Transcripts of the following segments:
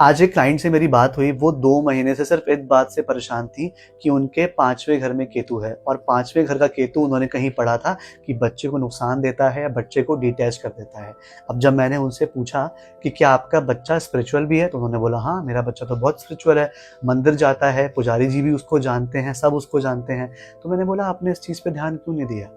आज एक क्लाइंट से मेरी बात हुई। वो 2 महीने से सिर्फ एक बात से परेशान थी कि उनके 5वें घर में केतु है और 5वें घर का केतु उन्होंने कहीं पढ़ा था कि बच्चे को नुकसान देता है या बच्चे को डिटैच कर देता है। अब जब मैंने उनसे पूछा कि क्या आपका बच्चा स्पिरिचुअल भी है, तो उन्होंने बोला हाँ, मेरा बच्चा तो बहुत स्पिरिचुअल है, मंदिर जाता है, पुजारी जी भी उसको जानते हैं, सब उसको जानते हैं। तो मैंने बोला आपने इस चीज़ पे ध्यान क्यों नहीं दिया?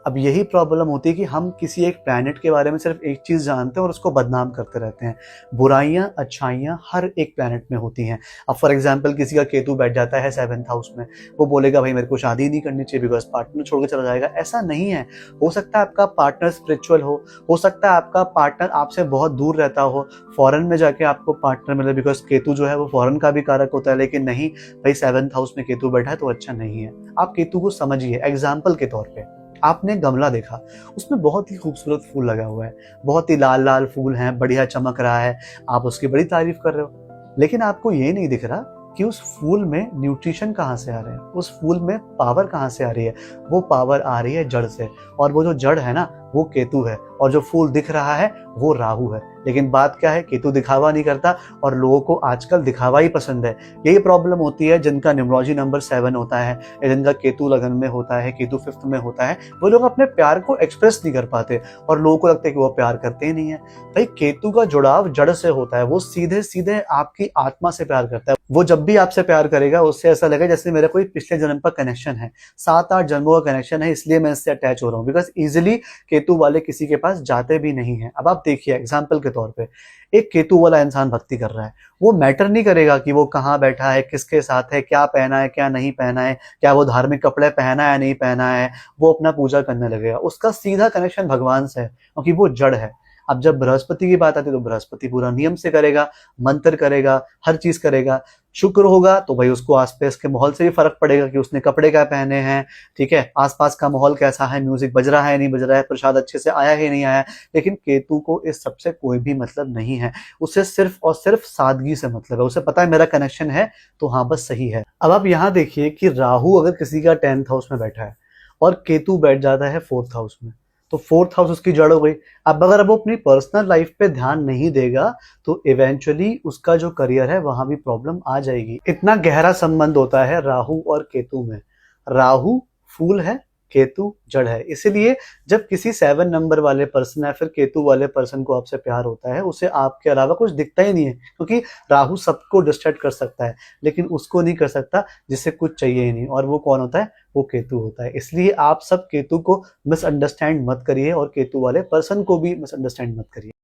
अब यही प्रॉब्लम होती है कि हम किसी एक प्लैनेट के बारे में सिर्फ एक चीज़ जानते हैं और उसको बदनाम करते रहते हैं। बुराइयाँ, अच्छाइयाँ हर एक प्लैनेट में होती हैं। अब फॉर एग्ज़ाम्पल किसी का केतु बैठ जाता है 7th हाउस में, वो बोलेगा भाई मेरे को शादी नहीं करनी चाहिए बिकॉज़ पार्टनर छोड़ के चला जाएगा। ऐसा नहीं है। हो सकता है आपका पार्टनर स्पिरिचुअल हो सकता है आपका पार्टनर आपसे बहुत दूर रहता हो, फॉरेन में जाके आपको पार्टनर मिले बिकॉज़ केतु जो है वो फॉरेन का भी कारक होता है। लेकिन नहीं, भाई 7th हाउस में केतु बैठा है तो अच्छा नहीं है। आप केतु को समझिए। एग्ज़ाम्पल के तौर पे आपने गमला देखा, उसमें बहुत ही खूबसूरत फूल लगा हुआ है, बहुत ही लाल-लाल फूल हैं, बढ़िया चमक रहा है, आप उसकी बड़ी तारीफ़ कर रहे हो। लेकिन आपको ये नहीं दिख रहा कि उस फूल में न्यूट्रिशन कहाँ से आ रहे हैं, उस फूल में पावर कहाँ से आ रही है। वो पावर आ रही है जड़ से, और वो जो जड़ है ना, वो केतु है, और जो फूल दिख रहा है वो राहु है। लेकिन बात क्या है, केतु दिखावा नहीं करता और लोगों को आजकल दिखावा ही पसंद है। यही प्रॉब्लम होती है जिनका न्यूमरोलॉजी नंबर 7 होता है या जिनका केतु लगन में होता है, केतु 5th में होता है, वो लोग अपने प्यार को एक्सप्रेस नहीं कर पाते और लोगों को लगता है कि वो प्यार करते ही नहीं है। भाई केतु का जुड़ाव जड़ से होता है, वो सीधे सीधे आपकी आत्मा से प्यार करता है। वो जब भी आपसे प्यार करेगा उससे ऐसा लगेगा जैसे मेरा कोई पिछले जन्म का कनेक्शन है, 7-8 जन्मों का कनेक्शन है, इसलिए मैं इससे अटैच हो रहा हूँ। बिकॉज इजिली केतु वाले किसी के पास जाते भी नहीं है। अब आप देखिए एग्जाम्पल के तौर पे, एक केतु वाला इंसान भक्ति कर रहा है, वो मैटर नहीं करेगा कि वो कहाँ बैठा है, किसके साथ है, क्या पहना है, क्या नहीं पहना है, क्या वो धार्मिक कपड़े पहना है या नहीं पहना है, वो अपना पूजा करने लगेगा। उसका सीधा कनेक्शन भगवान से है क्योंकि वो जड़ है। अब जब बृहस्पति की बात आती है तो बृहस्पति पूरा नियम से करेगा, मंत्र करेगा, हर चीज करेगा। शुक्र होगा तो भाई उसको आसपास के माहौल से भी फर्क पड़ेगा कि उसने कपड़े क्या पहने हैं, ठीक है, आसपास का माहौल कैसा है, म्यूजिक बज रहा है नहीं बज रहा है, प्रसाद अच्छे से आया है नहीं आया। लेकिन केतु को इस सबसे कोई भी मतलब नहीं है, उसे सिर्फ और सिर्फ सादगी से मतलब है। उसे पता है मेरा कनेक्शन है तो हाँ बस सही है। अब आप यहाँ देखिए कि राहु अगर किसी का 10th हाउस में बैठा है और केतु बैठ जाता है 4th हाउस में, तो 4th हाउस उसकी जड़ हो गई। अब अगर वो अपनी पर्सनल लाइफ पे ध्यान नहीं देगा तो इवेंचुअली उसका जो करियर है वहां भी प्रॉब्लम आ जाएगी। इतना गहरा संबंध होता है राहु और केतु में। राहु फूल है, केतु जड़ है। इसीलिए जब किसी 7 नंबर वाले पर्सन या फिर केतु वाले पर्सन को आपसे प्यार होता है, उसे आपके अलावा कुछ दिखता ही नहीं है, क्योंकि राहु सबको डिस्ट्रैक्ट कर सकता है लेकिन उसको नहीं कर सकता जिसे कुछ चाहिए ही नहीं, और वो कौन होता है, वो केतु होता है। इसलिए आप सब केतु को मिसअंडरस्टैंड मत करिए और केतु वाले पर्सन को भी मिसअंडरस्टैंड मत करिए।